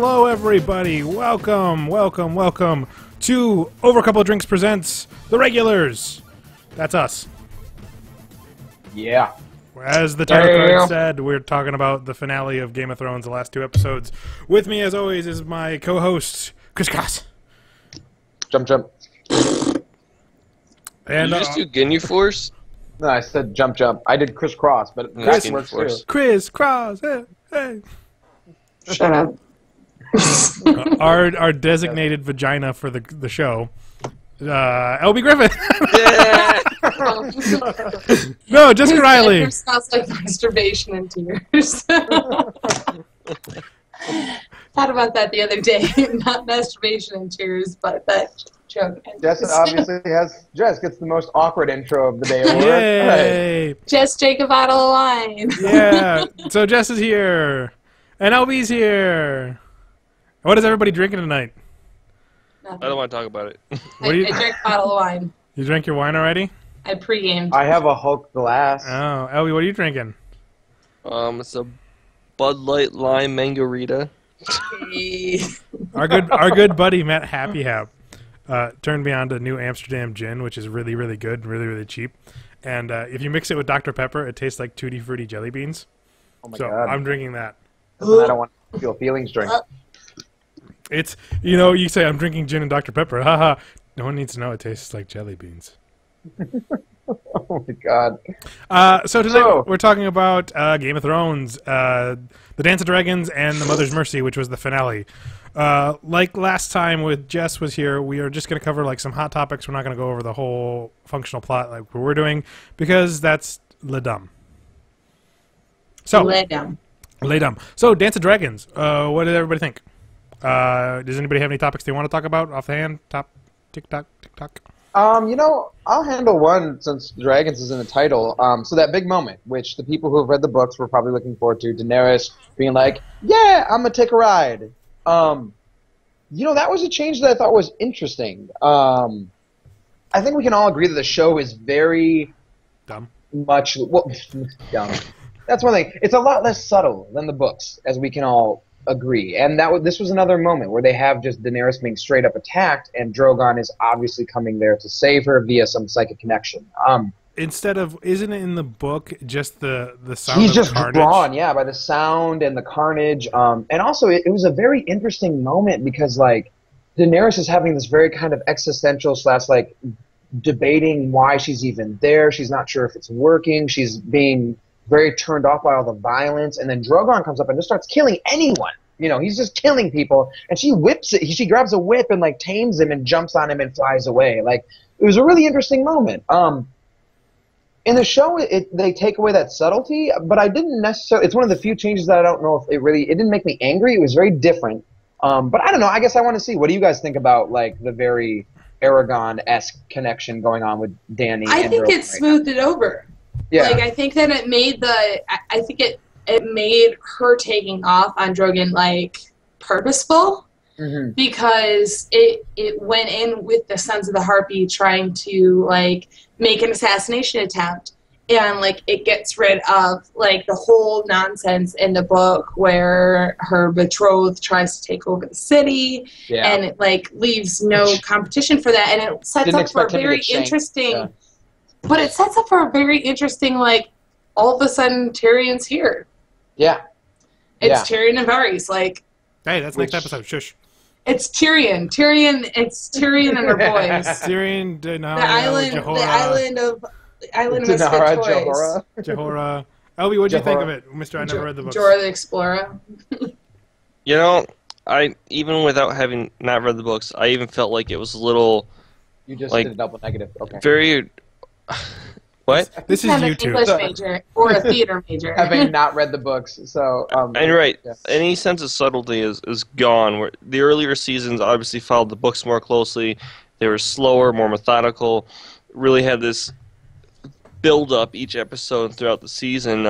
Hello, everybody. Welcome, welcome, welcome to Over a Couple of Drinks presents The Regulars. That's us. Yeah. As the title card said, we're talking about the finale of Game of Thrones, the last two episodes. With me, as always, is my co-host, Chris Cross. Jump, jump. And, Did you just do Ginyu Force? No, I said jump, jump. I did crisscross, but Chris that works too. Chris Cross, hey, hey. Shut up. Our designated vagina for the show, LB Griffin. Yeah. No, Jessica Riley. It sounds like masturbation and tears. Thought about that the other day. Not masturbation and tears, but that joke. Jess obviously Jess gets the most awkward intro of the day. Yay! Jess, drink a bottle of wine. Yeah. So Jess is here, and LB's here. What is everybody drinking tonight? I don't want to talk about it. What do you? I drank a bottle of wine. You drank your wine already? I pre-gamed. I have a Hulk glass. Oh, LB, what are you drinking? It's a Bud Light Lime Mangarita. Our good buddy Matt Happy Hap turned me on to New Amsterdam gin, which is really, really good, really, really cheap. And if you mix it with Dr. Pepper, it tastes like Tutti Frutti jelly beans. Oh my So god. I'm drinking that. I don't want to feel feelings drink. It's, you say I'm drinking gin and Dr. Pepper. Haha. No one needs to know it tastes like jelly beans. Oh my god. So tonight we're talking about Game of Thrones, The Dance of Dragons, and The Mother's Mercy, which was the finale. Like last time with Jess was here, we are just going to cover like some hot topics. We're not going to go over the whole functional plot like we're doing because that's le dumb. So Lay down. lay dumb. So Dance of Dragons. What did everybody think? Does anybody have any topics they want to talk about off the hand? TikTok. I'll handle one since Dragons is in the title. So that big moment, which the people who have read the books were probably looking forward to, Daenerys being like, yeah, I'm going to take a ride. That was a change that I thought was interesting. I think we can all agree that the show is very Dumb. dumb. That's one thing. It's a lot less subtle than the books, as we can all agree. And this was another moment where they have just Daenerys being straight up attacked, and Drogon is obviously coming there to save her via some psychic connection. Isn't it in the book just the sound He's of just carnage? drawn, yeah, by the sound and the carnage. And also, it was a very interesting moment because, like, Daenerys is having this very kind of existential / debating why she's even there. She's not sure if it's working. She's being very turned off by all the violence. And then Drogon comes up and just starts killing anyone. He's just killing people. And she whips it. She grabs a whip and, like, tames him and jumps on him and flies away. Like, it was a really interesting moment. In the show, they take away that subtlety, but I didn't necessarily. It's one of the few changes that I don't know if it didn't make me angry. It was very different. But I don't know. I guess I want to see. What do you guys think about like the very Aragon-esque connection going on with Dany? I think it smoothed it over. Yeah. Like, I think that it made it made her taking off on Drogon, like, purposeful. Mm-hmm. Because it went in with the Sons of the Harpy trying to, like, make an assassination attempt. And, like, it gets rid of, like, the whole nonsense in the book where her betrothed tries to take over the city. Yeah. And it, like, leaves no competition for that. And it sets up for a very interesting... Yeah. But it sets up for a very interesting, like, all of a sudden Tyrion's here. Yeah. It's Tyrion and Varys, like... Hey, that's next episode. Shush. It's Tyrion. It's Tyrion and her boys. Tyrion, Denara, The island of Denara, Misfit Toys. Jorah. Elby, what'd you think of it, Mister? I never read the books. Jorah the Explorer. I even without having not read the books, I even felt like it was a little. You just like, did a double negative. Okay. Very. What? This is Not an YouTube. English major or a theater major. Having not read the books, so. And right, yeah. any sense of subtlety is gone. Where the earlier seasons obviously followed the books more closely. They were slower, more methodical. Really had this build up each episode throughout the season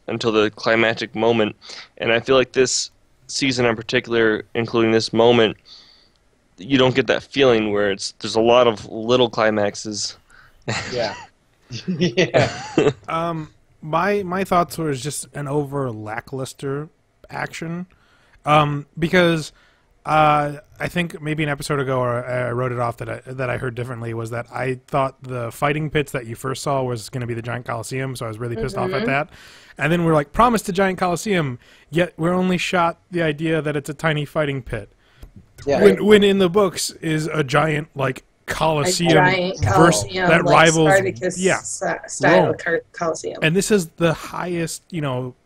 until the climactic moment. And I feel like this season in particular, including this moment, you don't get that feeling where there's a lot of little climaxes. Yeah. Yeah. My thoughts were just an over lackluster action. Because I think maybe an episode ago, or I wrote it off that I heard differently, was that I thought the fighting pits that you first saw was going to be the giant coliseum, so I was really pissed off at that. And then we're like, promised a giant coliseum, yet we're only shot the idea that it's a tiny fighting pit. Yeah. When in the books is a giant like coliseum, that like rivals style Rome. Coliseum. And this is the highest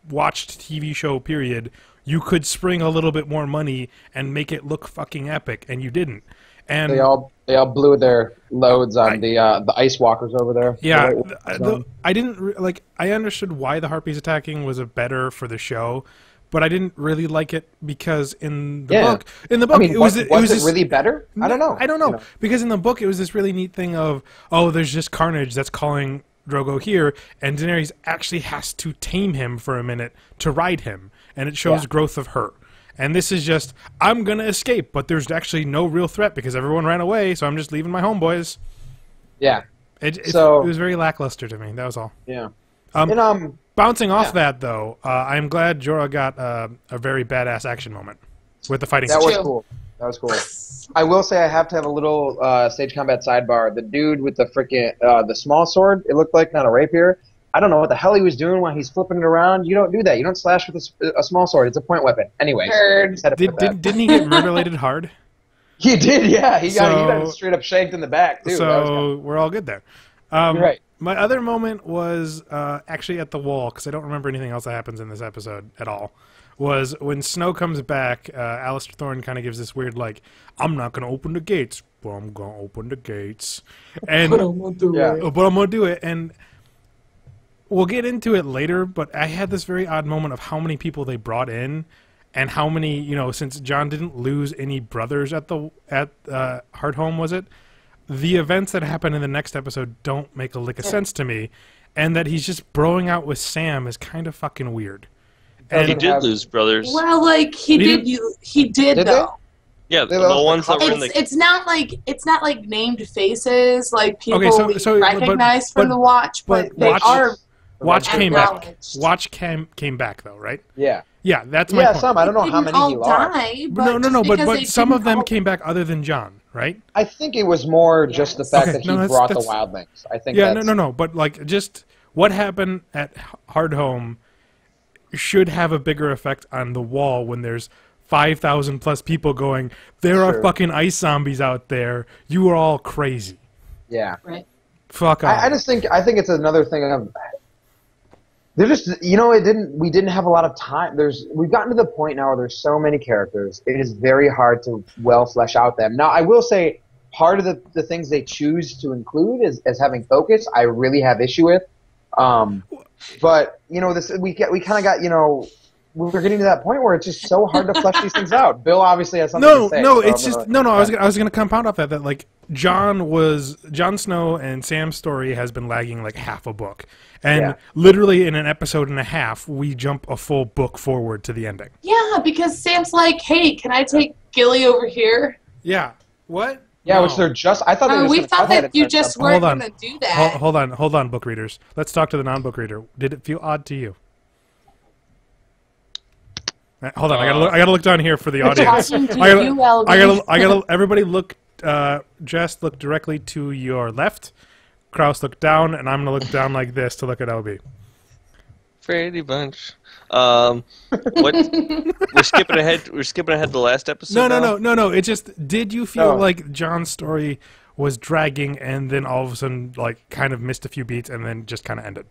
watched TV show period. You could spring a little bit more money and make it look fucking epic, and you didn't. And they all blew their loads on the ice walkers over there. Yeah, I didn't like. I understood why the Harpies attacking was a better for the show, but I didn't really like it because in the book, I mean, it was it really better? I don't know. I don't know because in the book it was this really neat thing of there's just carnage that's calling Drogo here, and Daenerys actually has to tame him for a minute to ride him, and it shows growth of her. And this is just, I'm going to escape, but there's actually no real threat because everyone ran away, so I'm just leaving my homeboys. Yeah. It was very lackluster to me. That was all. Yeah. Bouncing off that, though, I'm glad Jorah got a very badass action moment with the fighting. That was cool. That was cool. I will say I have to have a little stage combat sidebar. The dude with the freaking the small sword, it looked like, not a rapier. I don't know what the hell he was doing while he's flipping it around. You don't do that. You don't slash with a small sword. It's a point weapon. Anyways. Didn't he get murder-lated hard? He did, yeah. He got straight up shanked in the back, too. So we're all good there. You're right. My other moment was actually at the wall, because I don't remember anything else that happens in this episode at all, was when Snow comes back, Alistair Thorne kind of gives this weird, like, I'm not going to open the gates. Well, I'm going to open the gates. And, but I'm going to do it. But I'm going to do it. And we'll get into it later, but I had this very odd moment of how many people they brought in and how many, since Jon didn't lose any brothers at Hardhome, was it? The events that happen in the next episode don't make a lick of sense to me, and that he's just broing out with Sam is kind of fucking weird. And he did lose brothers. Well, like he did though. Yeah, the ones that were in the. It's not like named faces like people so recognize from the Watch, but they are. Watch came back. Watch came back though, right? Yeah. Yeah, that's my point. Some. I don't know how many he lost. No, but some of them came back other than Jon, right? I think it was more just the fact that he brought the wildlings. I think. Yeah, no, but like just what happened at Hardhome should have a bigger effect on the wall when there's 5,000 plus people going, there are fucking ice zombies out there. You are all crazy. Yeah. Right. Fuck off. I think it's another thing of. They're just, we didn't have a lot of time. We've gotten to the point now where there's so many characters. It is very hard to well flesh out them. Now, I will say part of the things they choose to include as having focus, I really have issue with. But, this we kind of got, we're getting to that point where it's just so hard to flesh these things out. Bill obviously has something to say. I was gonna compound off that like Jon Snow and Sam's story has been lagging like half a book. And literally in an episode and a half, we jump a full book forward to the ending. Yeah, because Sam's like, hey, can I take Gilly over here? Yeah. What? Yeah, which they're just. I thought we thought that you just weren't going to do that. Hold on, book readers. Let's talk to the non-book reader. Did it feel odd to you? Hold on, I gotta look down here for the audience. I gotta. Everybody look. Jess, look directly to your left. Kraus, look down, and I'm gonna look down like this to look at LB. Brady Bunch. What? We're skipping ahead. We're skipping ahead to the last episode. No. It just. Did you feel like Jon's story was dragging, and then all of a sudden, like, kind of missed a few beats, and then just kind of ended?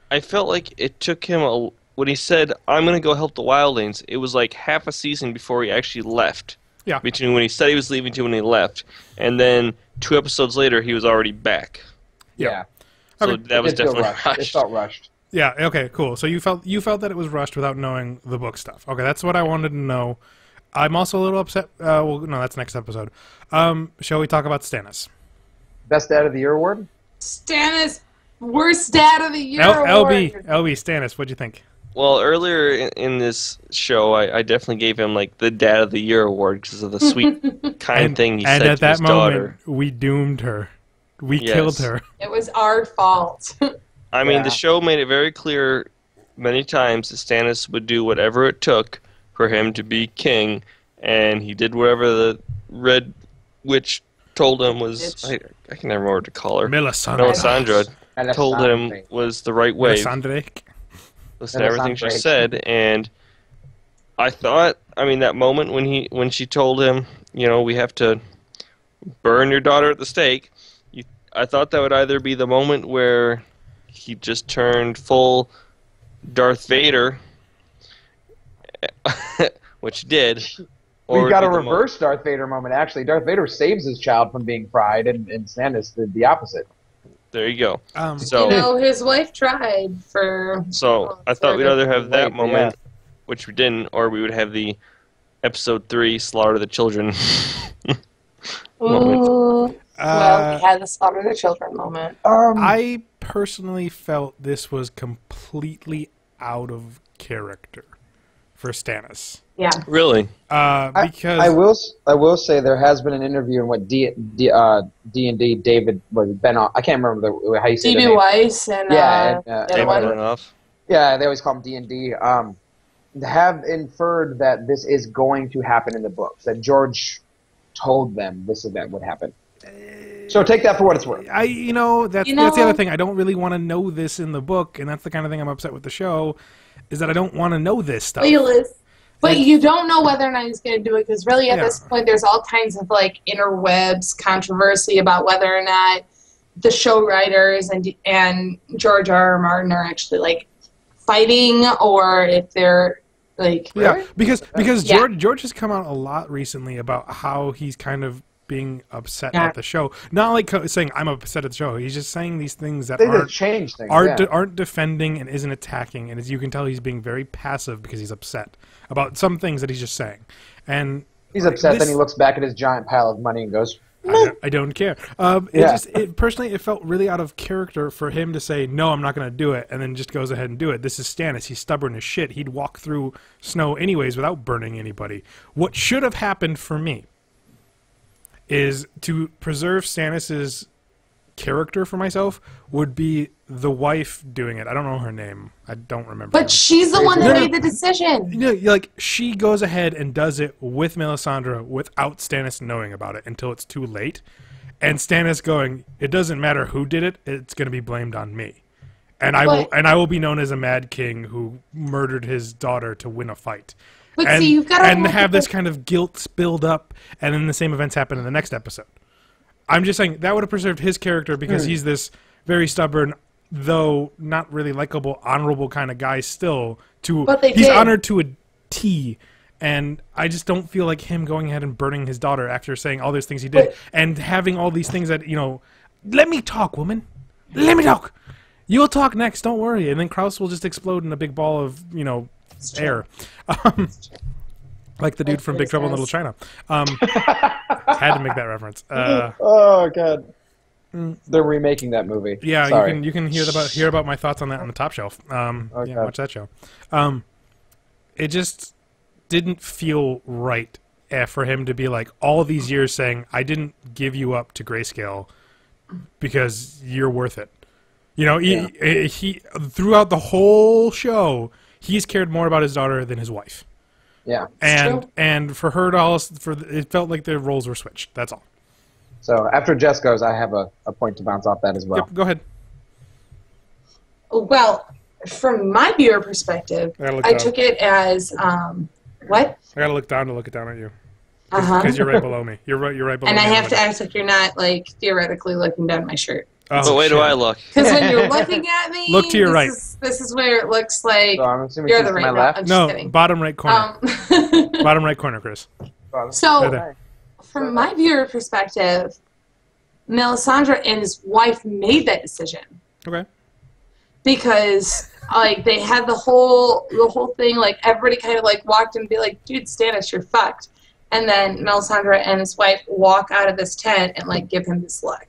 I felt like it took him when he said, "I'm gonna go help the wildlings." It was like half a season before he actually left. Yeah. Between when he said he was leaving to when he left, and then 2 episodes later, he was already back. Yeah. So that was definitely rushed. It felt rushed. Yeah. Okay. Cool. So you felt that it was rushed without knowing the book stuff. Okay, that's what I wanted to know. I'm also a little upset. Well, no, that's next episode. Shall we talk about Stannis? Best Dad of the Year award. Stannis, worst Dad of the Year award. LB, Stannis. What'd you think? Well, earlier in this show, I definitely gave him like the Dad of the Year award because of the sweet, kind thing he said to his daughter. And at that moment, we doomed her. We killed her. It was our fault. I mean, the show made it very clear many times that Stannis would do whatever it took for him to be king, and he did whatever the Red Witch told him was... I can never remember what to call her. Melisandre told him was the right way. Melisandre. Listen to everything she said, and I thought, I mean, that moment when she told him, you know, we have to burn your daughter at the stake, I thought that would either be the moment where he just turned full Darth Vader, which he did. We've got a reverse Darth Vader moment, actually. Darth Vader saves his child from being fried, and Stannis did the opposite. There you go. You know, his wife tried for... So, I thought we'd either have that moment, which we didn't, or we would have the Episode 3 Slaughter the Children moment. Well, we had the Slaughter the Children moment. I personally felt this was completely out of character for Stannis. Yeah. Really? Because I will say there has been an interview in what D&D David was Benoff. I can't remember how you say it. D.B. Weiss and David Benoff. Yeah, they always call him D&D. Have inferred that this is going to happen in the books. That George told them this event would happen. So take that for what it's worth. That's the other thing. I don't really want to know this in the book, and that's the kind of thing I'm upset with the show, is that I don't want to know this stuff. But you don't know whether or not he's going to do it, because really at this point there's all kinds of like interwebs controversy about whether or not the show writers and George R. R. Martin are actually like fighting, or if they're like because George has come out a lot recently about how he's kind of being upset at the show. Not like saying I'm upset at the show. He's just saying these things that aren't defending and isn't attacking. And as you can tell, he's being very passive because he's upset about some things that he's just saying. And he's upset. Then he looks back at his giant pile of money and goes, I don't care. Personally, it felt really out of character for him to say, no, I'm not going to do it, and then just goes ahead and do it. This is Stannis. He's stubborn as shit. He'd walk through snow anyways without burning anybody. What should have happened for me is to preserve Stannis's character for myself would be the wife doing it. I don't know her name. I don't remember. But she's the one that made the decision. Like, she goes ahead and does it with Melisandre without Stannis knowing about it until it's too late. And Stannis going, it doesn't matter who did it, it's going to be blamed on me. And I will be known as a mad king who murdered his daughter to win a fight. But see, you've got to have this kind of guilt build up, and then the same events happen in the next episode. I'm just saying that would have preserved his character because he's this very stubborn, though not really likable, honorable kind of guy still. He's honored to a T, and I just don't feel like him going ahead and burning his daughter after saying all those things he did and having all these things that, let me talk, woman. Let me talk. You'll talk next, don't worry. And then Krause will just explode in a big ball of, air. Like the dude from Big Trouble in Little China. Had to make that reference. Oh god, they're remaking that movie. Yeah, Sorry. you can hear about my thoughts on that on the Top Shelf. Yeah, watch that show. It just didn't feel right for him to be like all these years saying I didn't give you up to Grayscale because you're worth it. He throughout the whole show he's cared more about his daughter than his wife. Yeah, and for her to it felt like their roles were switched. That's all. So after Jess goes, I have a point to bounce off that as well. Yep, go ahead. Well, from my viewer perspective, I took it as what? I gotta look down to look it down at you. Because you're right below me. You're right below me. And I have to act like you're not like theoretically looking down my shirt. Oh, the way do I look? Because when you're looking at me, look to your right. This is where it looks like so you're the right. Left? I'm just kidding. Bottom right corner. Bottom right corner, Chris. So, right from my viewer perspective, Melisandre and his wife made that decision. Okay. Because they had the whole thing, like everybody kind of like walked in and be like, dude, Stannis, you're fucked. And then Melisandre and his wife walk out of this tent and like give him this look.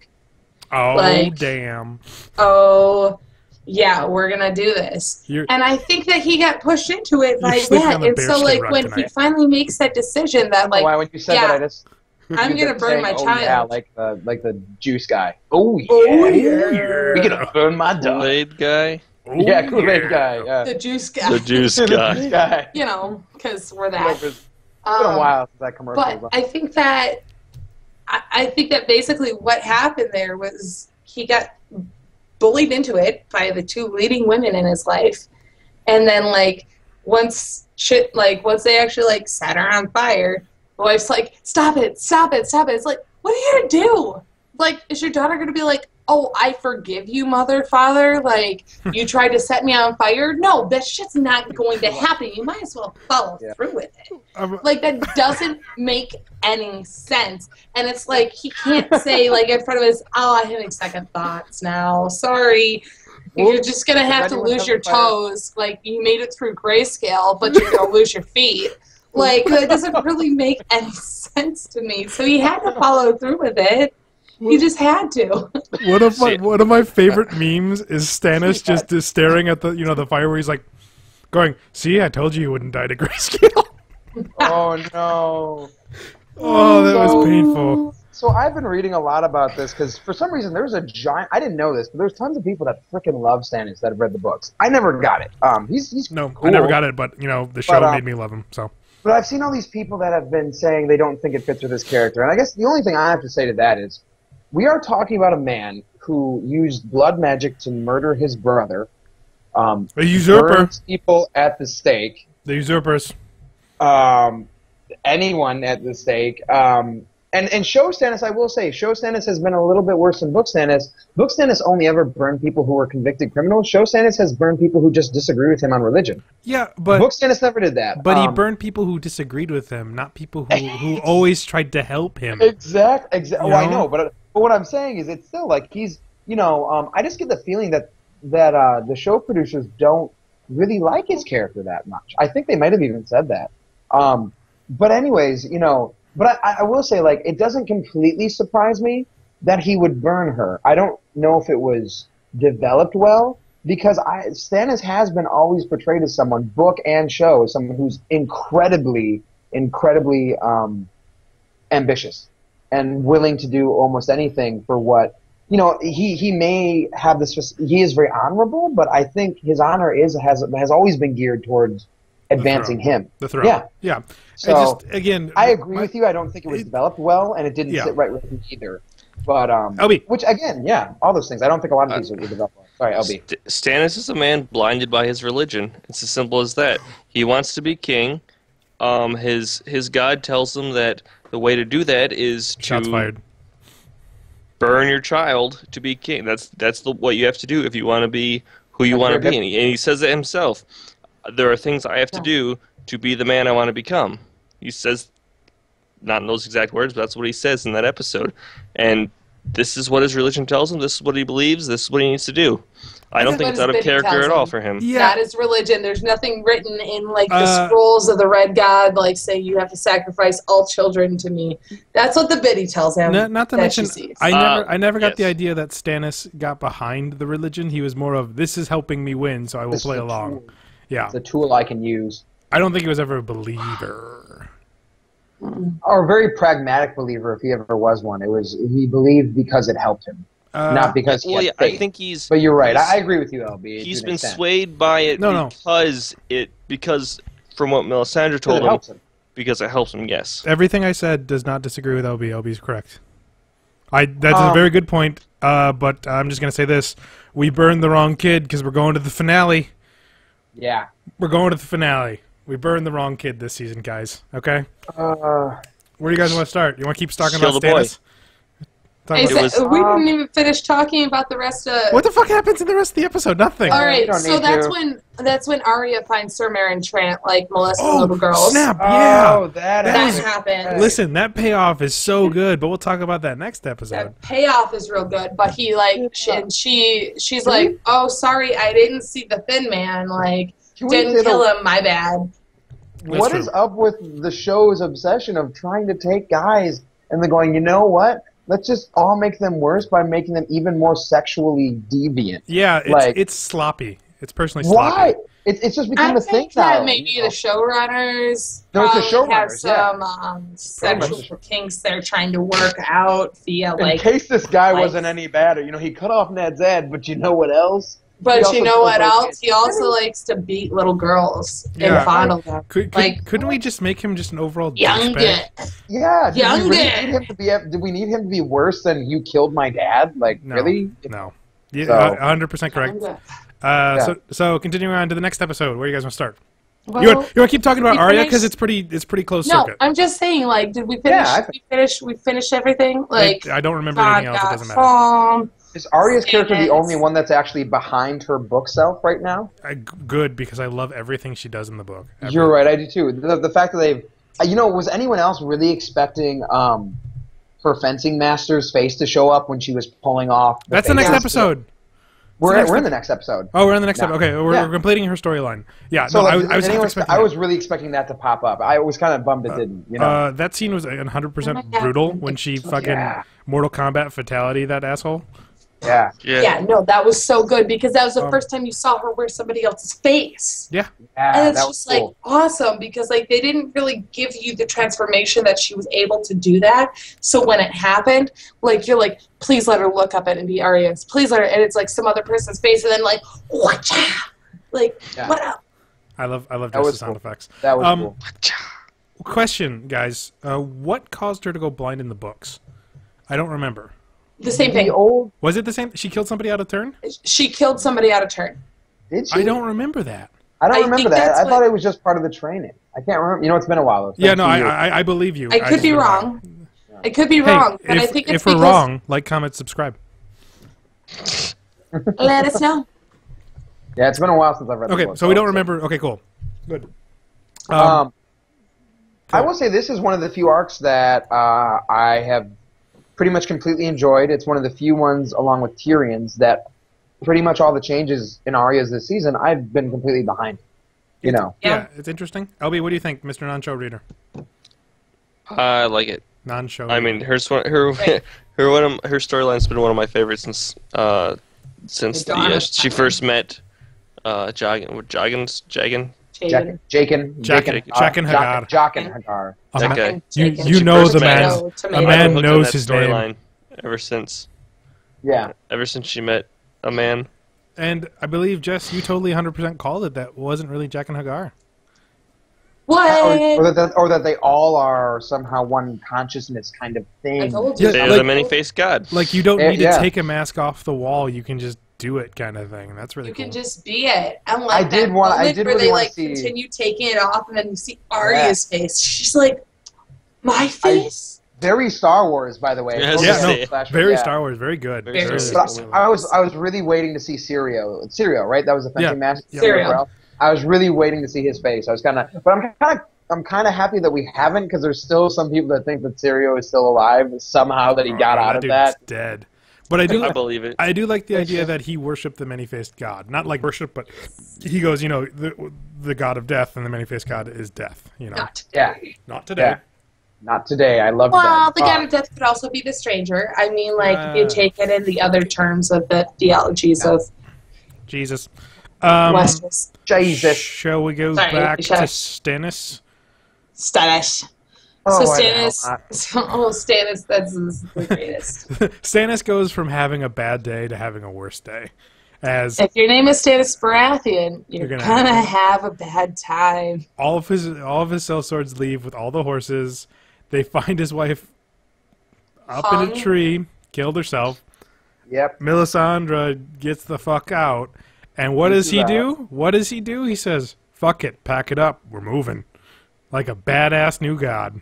Oh, damn. Oh, yeah, we're going to do this. And I think that he got pushed into it by that. And so, like, when he finally makes that decision that, like, when you said that, I'm going to burn my child. Yeah, like the juice guy. Oh, yeah. You're going to burn my dog. Blade guy. Oh, Yeah, Kool-Aid guy. Yeah. The juice guy. The juice guy. guy. You know, because we're that. It's been a while since that commercial But was on. I think that basically what happened there was he got bullied into it by the two leading women in his life, and then like once they actually like set her on fire, the wife's like, stop it. It's like, what are you gonna do? Like, is your daughter gonna be like, oh, I forgive you, father? Like, you tried to set me on fire? No, that shit's not going to happen. You might as well follow through with it. Like, that doesn't make any sense. And it's like, he can't say, like, in front of us, oh, I'm having second thoughts now. Sorry. You're just going to have to lose your toes. Like, you made it through grayscale, but you're going to lose your feet. Like, that doesn't really make any sense to me. So he had to follow through with it. You just had to. One of my favorite memes is Stannis just staring at the fire where he's like going, see, I told you wouldn't die to grayscale. Oh no. Oh, that was painful. So I've been reading a lot about this because for some reason there's a giant. I didn't know this, but there's tons of people that freaking love Stannis that have read the books. I never got it. He's no, cool. I never got it, but the show made me love him. So. But I've seen all these people that have been saying they don't think it fits with this character, and I guess the only thing I have to say to that is, we are talking about a man who used blood magic to murder his brother. A usurper. Burns people at the stake. The usurpers. Anyone at the stake. And Show Stannis, I will say, Show Stannis has been a little bit worse than Book Stannis. Book Stannis only ever burned people who were convicted criminals. Show Stannis has burned people who just disagree with him on religion. Yeah, but Book Stannis never did that. But he burned people who disagreed with him, not people who always tried to help him. Exactly. Oh, I know, but what I'm saying is, it's still like he's, I just get the feeling that the show producers don't really like his character that much. I think they might have even said that. But anyways, but I will say, like, it doesn't completely surprise me that he would burn her. I don't know if it was developed well, because Stannis has been always portrayed as someone, book and show, as someone who's incredibly ambitious and willing to do almost anything for what, he may have this, he is very honorable, but I think his honor has always been geared towards advancing him. The throne. Yeah. So, I agree with with you. I don't think it was developed well, and it didn't sit right with me either. But, LB. Which, again, all those things. I don't think a lot of these were developed well. Sorry, LB. Stannis is a man blinded by his religion. It's as simple as that. He wants to be king. His god tells him that the way to do that is Shots to fired. burn your child to be king. That's what you have to do if you want to be who you want to be. And he says it himself. There are things I have to do to be the man I want to become. He says, not in those exact words, but that's what he says in that episode. And this is what his religion tells him. This is what he believes. This is what he needs to do. I don't think it's out of character at all for him. Yeah. That is religion. There's nothing written in like the scrolls of the Red God, like saying you have to sacrifice all children to me. That's what the Biddy tells him. Not to mention, I never got the idea that Stannis got behind the religion. He was more of, this is helping me win, so I will play along. Yeah. It's a tool I can use. I don't think he was ever a believer. Or a very pragmatic believer, if he ever was one. He believed because it helped him. Not because he had faith. I think he's... But you're right. I agree with you, LB. He's been swayed by it because from what Melisandre told him, because it helps him, yes. Everything I said does not disagree with LB. LB's correct. That's a very good point, but I'm just going to say this. We burned the wrong kid because we're going to the finale. Yeah. We're going to the finale. We burned the wrong kid this season, guys. Okay? Where do you guys want to start? You want to keep talking about Stannis? We didn't even finish talking about the rest of... What the fuck happens in the rest of the episode? Nothing. All right, so that's when Arya finds Sir Meryn Trant, like, molesting little girls. Snap, yeah. Oh, that happened. Listen, that payoff is so good, but we'll talk about that next episode. That payoff is real good, but he, like, she's like, oh, sorry, I didn't see the Thin Man, like, didn't kill him, my bad. What is up with the show's obsession of trying to take guys and then going, you know what? Let's just all make them worse by making them even more sexually deviant. Yeah, it's sloppy. It's personally sloppy. Why? It's just become a thing now. Maybe the showrunners have some sexual kinks they're trying to work out via, like... In case this guy wasn't any better. He cut off Ned's head, but you know what else? But He you also know what kills little else? kids. He also likes to beat little girls Yeah. and fondle them. Couldn't we just make him just an overall Younger. douchebag? Yeah, did we really Younger. need him to be? Did we need him to be worse than "You killed my dad"? Like, No, really? no. Yeah, So- 100% correct. Younger. Yeah. So continuing on to the next episode, where you guys want to start? Well, You want to keep talking about we Arya finished- because it's pretty close no, circuit. I'm just saying, like, did we finish? Yeah, We finished everything? Like, I don't remember God anything else. It got doesn't matter. home. Is Arya's character the Yes. only one that's actually behind her book self right now? Good, because I love everything she does in the book. You're right, I do too. The fact that they've, was anyone else really expecting her fencing master's face to show up when she was pulling off? That's the next face? episode. We're in the next episode. Oh, we're in the next No. episode. Okay, we're completing her storyline. Yeah, So no, like, I was half expecting I that. was really expecting that to pop up. I was kind of bummed it didn't. That scene was 100% Oh my God. brutal when she fucking Yeah. Mortal Kombat fatality that asshole. Yeah. Yeah, no, that was so good because that was the first time you saw her wear somebody else's face. Yeah, And it's that just was cool. like awesome because like they didn't really give you the transformation that she was able to do that. So when it happened, like you're like, please let her look up at and be Arya's. Please let her, and it's like some other person's face, and then like, whatcha? Like, Yeah. what up? I love That just was the sound cool. effects. That was cool. Question, guys. What caused her to go blind in the books? I don't remember. The same The thing. old Was it the same? She killed somebody out of turn? She killed somebody out of turn. did she? I don't remember that. I don't I remember think that. that's I thought what- it was just part of the training. I can't remember. It's been a while. It's been Yeah, a no, few years. I believe you. I could just be don't know. wrong. I could be Hey, wrong, but if, I think it's if we're because wrong, like, comment, subscribe. let us know. Yeah, it's been a while since I've read the Okay, book. so we don't remember. Okay, cool. Good. I cool. will say this is one of the few arcs that I have pretty much completely enjoyed. It's one of the few ones, along with Tyrion's, that pretty much all the changes in Arya's this season, I've been completely behind. Yeah, Yeah. it's interesting. LB, what do you think, Mr. Non-Show Reader? I like it. Non-Show. I mean, her storyline's been one of my favorites since she first met Jagan. Jaden. Jaqen Hagar. Jaqen Hagar. That man, guy. you She know first the met man. Tomato, A tomato. man Hooked on knows that his name. storyline ever since she met a man. And I believe, Jess, you totally 100% called it. That wasn't really Jaqen Hagar. What? Or that they all are somehow one consciousness kind of thing. I told you. Yeah, They're like- the many-faced god. Like, you don't need to Yeah. take a mask off the wall. You can just do it kind of thing. That's really You cool. can just be it. And I like did that wanna- I moment did where really they wanna like see- continue taking it off, and then you see Arya's face. She's like, my face. Very Star Wars, by the way. Yes, yeah, Yeah. no, Slash- very yeah. Star Wars. Very good. Very Very Star good. Wars. But I was really waiting to see Syrio, right? That was the fencing Yeah. master. Yeah. Syrio. I was really waiting to see his face. I was I'm kind of happy that we haven't, because there's still some people that think that Syrio is still alive somehow, that he got out of dude's that. dead. But I do. I believe it. I do like the idea that he worshipped the many-faced god. Not like worship, but he goes, the god of death, and the many-faced god is death. Not. Yeah, Not today. yeah. Not today. I love Well, that. the god of death could also be the stranger. I mean, like, if you take it in the other terms of the theologies of Jesus. Westeros. Jesus. Shall we go Sorry, back to Chef. Stannis? Stannis. Oh, So I know. Stannis, that's the greatest. Stannis goes from having a bad day to having a worse day. As If your name is Stannis Baratheon, you're gonna gonna have a bad time. all of his sellswords leave with all the horses, they find his wife up in Hung. a tree, killed herself. Yep. Melisandre gets the fuck out. And what does he Into do? What does he do? He says, fuck it, pack it up, we're moving. Like a badass new god.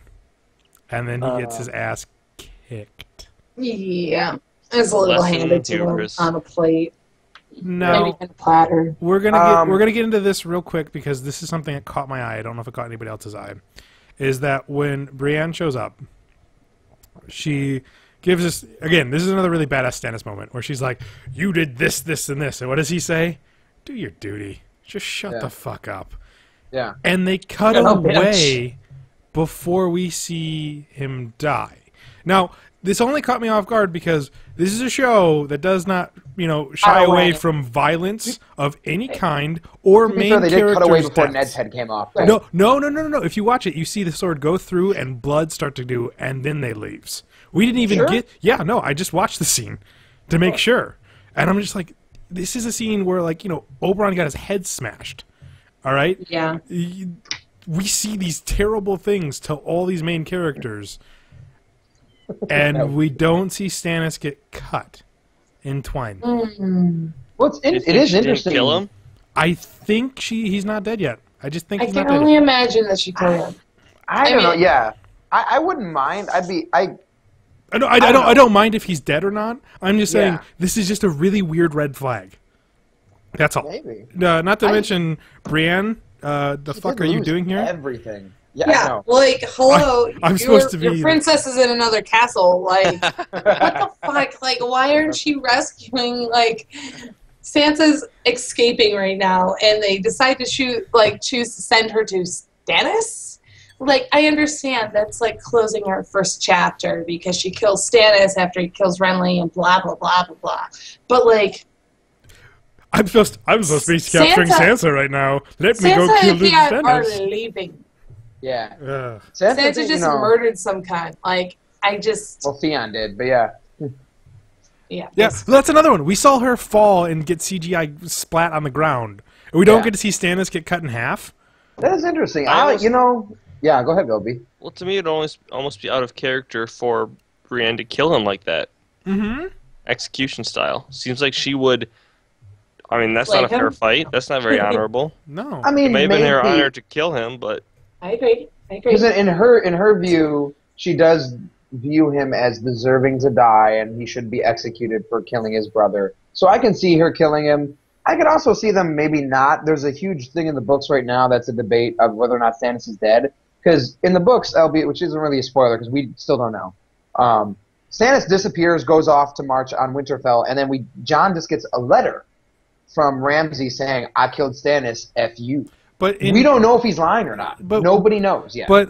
And then he gets his ass kicked. Yeah, it's a little Lesson handed to him hubris. on a plate, maybe No, in a platter. we're gonna get into this real quick because this is something that caught my eye. I don't know if it caught anybody else's eye. Is that when Brienne shows up, she gives us again. This is another really badass Stannis moment where she's like, "You did this, this, and this," and what does he say? Do your duty. Just shut Yeah. the fuck up. Yeah. And they cut Oh, away before we see him die. Now, this only caught me off guard because this is a show that does not, shy Cut away away. from violence of any kind or To be main fair, they did characters' cut away before deaths. Ned's head came off. Right. No. If you watch it, you see the sword go through and blood start to do, and then they leaves. We didn't even Sure? get. Yeah, no. I just watched the scene to make sure, and I'm just like, this is a scene where, like, Oberyn got his head smashed. All right? Yeah. We see these terrible things to all these main characters, and we don't see Stannis get cut in Twine. Mm. Well, it is interesting. Kill him? I think he's not dead yet. I just think I he's can not dead only yet. imagine that she killed him. I don't know. Yeah, I wouldn't mind. I don't mind if he's dead or not. I'm just saying Yeah. this is just a really weird red flag. That's all. Maybe. Not to mention Brienne. The fuck are you doing here? Everything. Yeah, I Yeah, know. like, hello. I'm supposed to be- Your princess is in another castle. Like, what the fuck? Like, why aren't you rescuing? Like, Sansa's escaping right now, and they decide to choose to send her to Stannis. Like, I understand that's like closing her first chapter because she kills Stannis after he kills Renly and blah blah blah blah blah. But like, I'm supposed to be capturing Sansa right now. Let me go Sansa kill and Theon are Stannis. leaving. Yeah. Ugh. Sansa just murdered some cunt. Like, I just Well, Theon did, but yeah. yeah. Yeah, that's another one. We saw her fall and get CGI splat on the ground. And we don't get to see Stannis get cut in half. That is interesting. Yeah, go ahead, Gobi. Well, to me, it'd almost be out of character for Brienne to kill him like that. Mm-hmm. Execution style. Seems like she would. I mean, that's Like not a fair him? fight. That's not very honorable. No. I mean, It may have been her maybe- honor to kill him, but I agree. Because in her view, she does view him as deserving to die, and he should be executed for killing his brother. So I can see her killing him. I could also see them maybe not. There's a huge thing in the books right now that's a debate of whether or not Stannis is dead. Because in the books, albeit, which isn't really a spoiler because we still don't know, Stannis disappears, goes off to march on Winterfell, and then Jon just gets a letter from Ramsay saying, "I killed Stannis, F you." But We don't know if he's lying or not. But- Nobody knows yet. But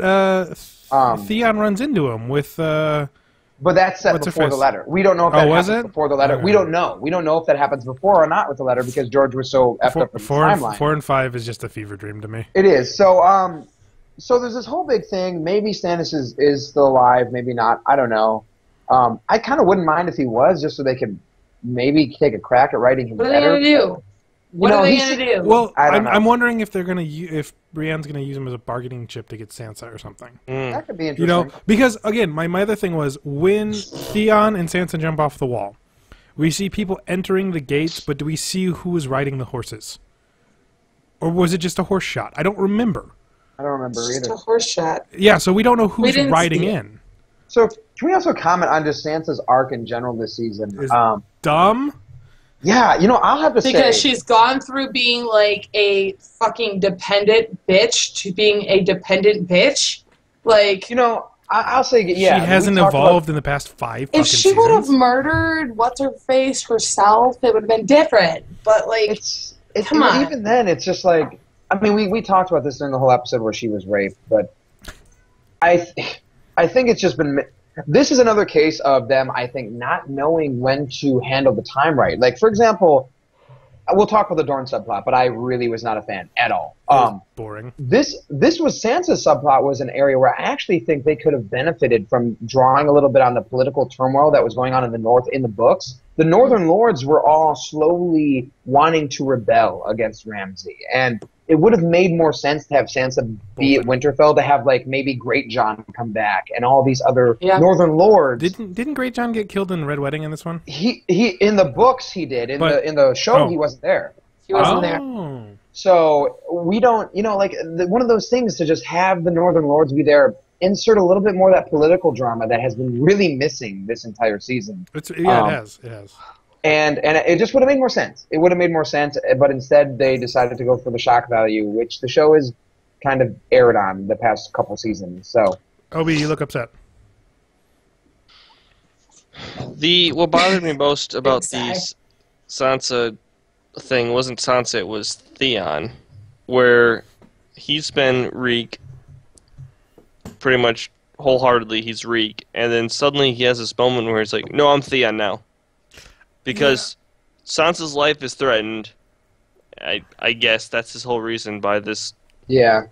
Theon runs into him with. But that's set What's her before the face? letter. We don't know if Oh, that was happens it? before the letter. Okay. We don't know. We don't know if that happens before or not with the letter because George was so effed up with the timeline. 4 and 5 is just a fever dream to me. It is. So so there's this whole big thing. Maybe Stannis is still alive, maybe not. I don't know. I kind of wouldn't mind if he was, just so they could maybe take a crack at writing him What are they better. gonna do? What are they gonna do? Well, I don't know. I'm wondering if they're gonna if Brienne's gonna use him as a bargaining chip to get Sansa or something. That could be You interesting. know, because again, my other thing was when Theon and Sansa jump off the wall, we see people entering the gates, but do we see who was riding the horses, or was it just a horse shot? I don't remember. I don't remember Just either. a horse shot. Yeah, so we don't know We who's didn't riding see it. in. So can we also comment on just Sansa's arc in general this season? Is dumb. Yeah, I'll have to say Because she's gone through being like a fucking dependent bitch to being a dependent bitch. Like, I'll say yeah. She hasn't we talked about- evolved in the past 5 fucking if she would have seasons. murdered what's her face herself, it would have been different. But like, It's Come on. Even then, it's just like we talked about this during the whole episode where she was raped, but I think it's just been. This is another case of them, I think, not knowing when to handle the time right. Like, for example, we'll talk about the Dorne subplot, but I really was not a fan at all. It was boring. This was Sansa's subplot was an area where I actually think they could have benefited from drawing a little bit on the political turmoil that was going on in the North in the books. The Northern Lords were all slowly wanting to rebel against Ramsay, and it would have made more sense to have Sansa be at Winterfell, to have maybe Great John come back and all these other Northern Lords. Didn't Great John get killed in Red Wedding in this one? He in the books he did. In the show Oh. he wasn't there. he wasn't there. So we don't, one of those things to just have the Northern Lords be there, insert a little bit more of that political drama that has been really missing this entire season. It has. And it just would have made more sense. It would have made more sense, but instead they decided to go for the shock value, which the show has kind of aired on the past couple seasons. So, Obi, you look upset. What bothered me most about Sigh. the Sansa thing wasn't Sansa, it was Theon, where he's been Reek pretty much wholeheartedly. He's Reek, and then suddenly he has this moment where he's like, "No, I'm Theon now," because Sansa's life is threatened. I guess that's his whole reason by this. yeah.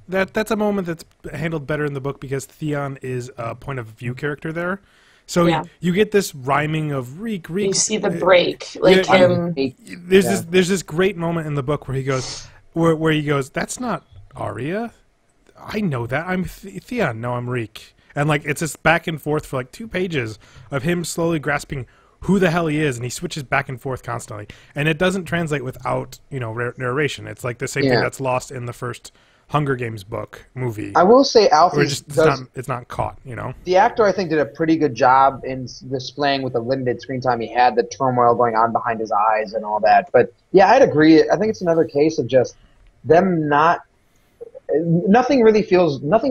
That's a moment that's handled better in the book because Theon is a point of view character there. So Yeah. you get this rhyming of reek. You see the break, like him. There's this great moment in the book where he goes, where he goes, "That's not Arya. I know that. I'm Theon. No, I'm Reek." And like it's this back and forth for like 2 pages of him slowly grasping who the hell he is, and he switches back and forth constantly. And it doesn't translate without narration. It's like the same thing that's lost in the first Hunger Games movie. I will say Alfie it's not caught, The actor, I think, did a pretty good job in displaying with the limited screen time he had, the turmoil going on behind his eyes and all that. But yeah, I'd agree. I think it's another case of just them nothing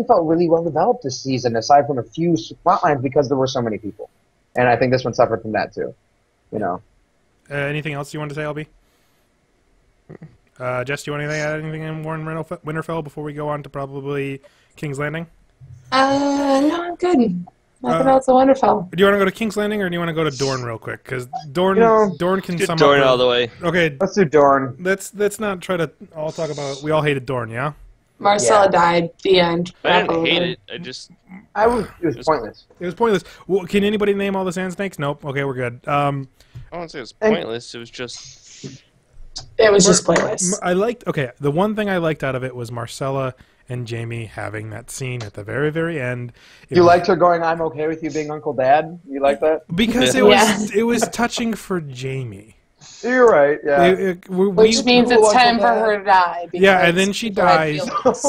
felt really well developed this season, aside from a few plot lines because there were so many people. And I think this one suffered from that too. Anything else you want to say, LB? Jess, do you want to add anything in Warren Winterfell before we go on to probably King's Landing? No, I'm good. Nothing else on Winterfell. Do you want to go to King's Landing, or do you want to go to Dorne real quick? Because Dorne can Get sum Dorne up. out of the way. Okay, let's do Dorne. Let's not try to all talk about. We all hated Dorne, yeah. Marcella died. The end. I didn't hate it. It was pointless. It was pointless. Well, can anybody name all the Sand Snakes? Nope. Okay, we're good. I don't say it was pointless. It was just. It was just pointless. The one thing I liked out of it was Marcella and Jamie having that scene at the very, very end. You liked her going, "I'm okay with you being Uncle Dad"? You like that? Because it was touching for Jamie. You're right, yeah. Which means it's time for her to die. Yeah, and then she dies.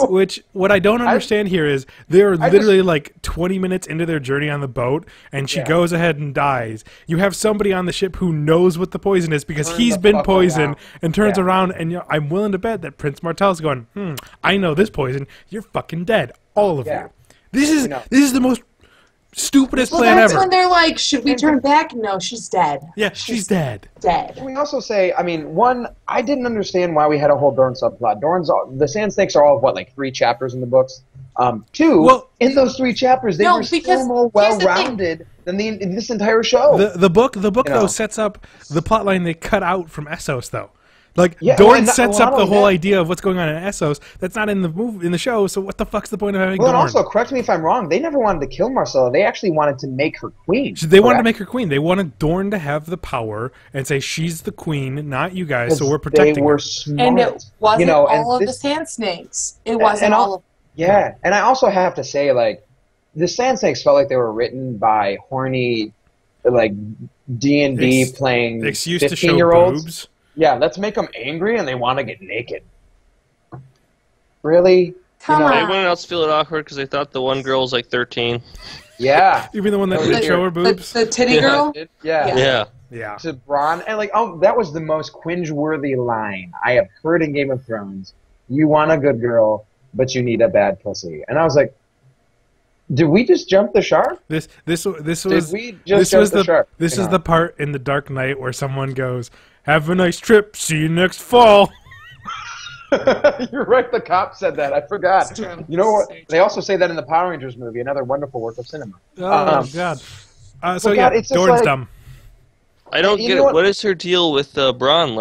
Which, what I don't understand here is they're literally like 20 minutes into their journey on the boat, and she goes ahead and dies. You have somebody on the ship who knows what the poison is because he's been poisoned and turns around, and I'm willing to bet that Prince Martell's going, I know this poison. You're fucking dead. All of you. This is the most stupidest plan ever. When they're like, should we turn back? No, she's dead. Yeah, she's dead. Dead. Can we also say, one, I didn't understand why we had a whole Dorne subplot. The Sand Snakes are all of 3 chapters in the books. 2, in those 3 chapters, they were still more well-rounded than this entire show. The book though sets up the plotline they cut out from Essos though. Dorne sets up the whole idea of what's going on in Essos. That's not in the show. So what the fuck's the point of having Dorne? And also, correct me if I'm wrong. They never wanted to kill Marcella. They actually wanted to make her queen. They wanted to make her queen. They wanted Dorne to have the power and say she's the queen, not you guys. So we're protecting. They were her. smart. And it wasn't all of the Sand Snakes. It wasn't all of. Yeah, and I also have to say, the Sand Snakes felt like they were written by horny, D&D playing 15-year-olds. Yeah, let's make them angry and they want to get naked. Really? Come on. Anyone else feel it awkward because they thought the one girl was 13? Yeah. You mean the one that didn't show her boobs? The titty girl? Yeah. Yeah. To Bronn. And that was the most cringe-worthy line I have heard in Game of Thrones. You want a good girl, but you need a bad pussy. And I was like, did we just jump the shark? This was the part in The Dark Knight where someone goes, "Have a nice trip. See you next fall." You're right. The cop said that. I forgot. You know what? They also say that in the Power Rangers movie, another wonderful work of cinema. Oh God. Dorne's dumb. I don't get it. What is her deal with Bronn?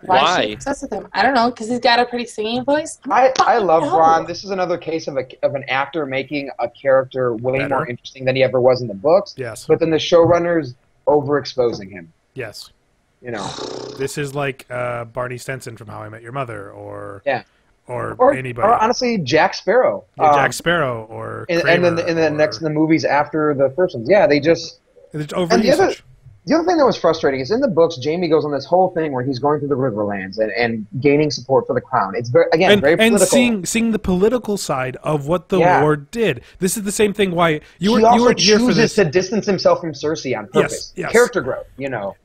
Why? She obsessed with him? I don't know, because he's got a pretty singing voice. I love Bronn. This is another case of an actor making a character way more interesting than he ever was in the books. Yes. But then the showrunners overexposing him. Yes. This is like Barney Stinson from How I Met Your Mother, or anybody, or honestly Jack Sparrow. Jack Sparrow, or and then in the movies after the first ones, they just it's overusage. The other thing that was frustrating is in the books, Jamie goes on this whole thing where he's going through the Riverlands and gaining support for the crown. It's very political. And seeing the political side of what the war did. This is the same thing. Why you were here for this? To distance himself from Cersei on purpose. Yes. Character growth,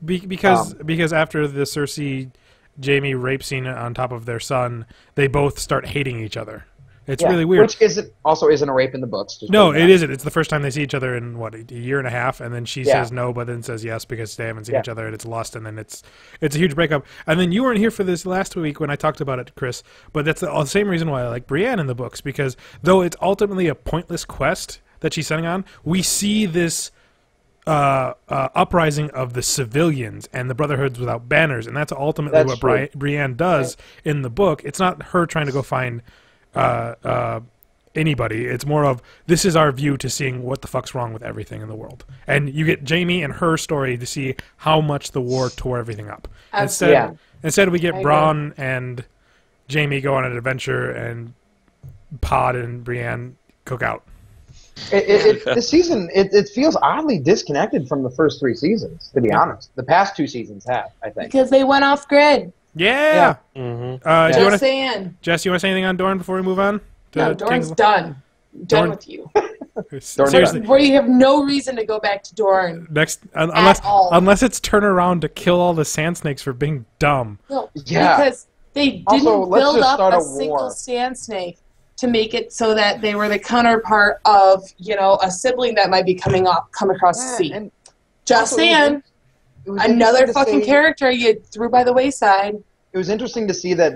because after the Cersei Jamie rape scene on top of their son, they both start hating each other. It's really weird. Which isn't a rape in the books. No, it isn't. It's the first time they see each other in, a year and a half, and then she says no, but then says yes because they haven't seen each other, and it's lust, and then it's a huge breakup. And then you weren't here for this last week when I talked about it, Chris, but that's the same reason why I like Brienne in the books, because though it's ultimately a pointless quest that she's setting on, we see this uprising of the civilians and the Brotherhoods without banners, and that's ultimately what Brienne does in the book. It's not her trying to go find anybody. It's more of, this is our view to seeing what the fuck's wrong with everything in the world. And you get Jaime and her story to see how much the war tore everything up. Instead we get Bronn and Jaime go on an adventure, and Pod and Brienne cook out. This season, it feels oddly disconnected from the first 3 seasons, to be honest. The past 2 seasons have, I think. Because they went off grid. Yeah! Just saying. Jess, you want to say anything on Dorne before we move on? No, Dorne's done. Done with you. Seriously. Where you have no reason to go back to Dorne. Unless it's turn around to kill all the sand snakes for being dumb. No, because they didn't build up a single sand snake to make it so that they were the counterpart of, a sibling that might be coming across the sea. Just saying. Another fucking character you threw by the wayside. It was interesting to see that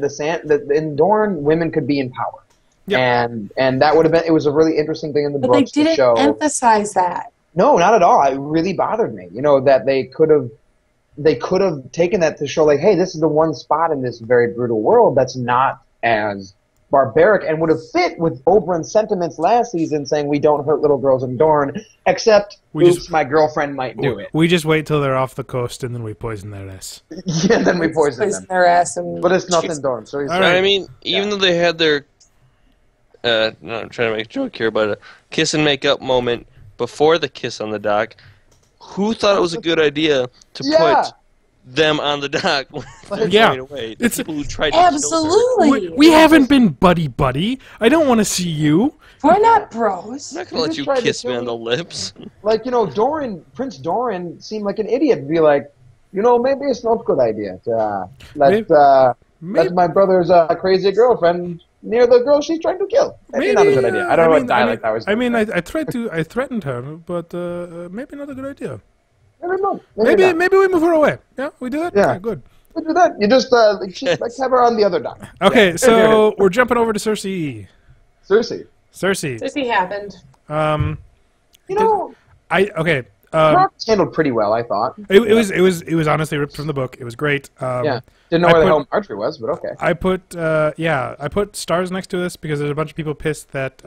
in Dorne, women could be in power. Yep. And that would have been, it was a really interesting thing in the books to show. But they didn't emphasize that. No, not at all. It really bothered me. That they could have taken that to show, like, hey, this is the one spot in this very brutal world that's not as barbaric, and would have fit with Oberyn's sentiments last season saying we don't hurt little girls in Dorne, except my girlfriend might do it. We just wait till they're off the coast and then we poison their ass. Yeah, then we poison them. Their ass but it's nothing Dorne. So I mean, even though they had their I'm trying to make a joke here, but a kiss and make up moment before the kiss on the dock, who thought it was a good idea to put them on the dock? Away? The people who tried to kill her. We haven't been buddy. I don't want to see you. We're not bros. I'm not going to let you kiss me on the lips. Like, Prince Doran seemed like an idiot to be like, maybe it's not a good idea to let my brother's crazy girlfriend near the girl she's trying to kill. Maybe not a good idea. I don't know what dialect I was doing. I threatened her, but maybe not a good idea. Maybe we move her away. Yeah, we do that? Yeah. Okay, good. We do that. You just let's have her on the other dock. Okay, so we're jumping over to Cersei. Cersei happened. Mark's handled pretty well, I thought. It was honestly ripped from the book. It was great. Didn't know where the hell Marjorie was, but okay. I put stars next to this because there's a bunch of people pissed that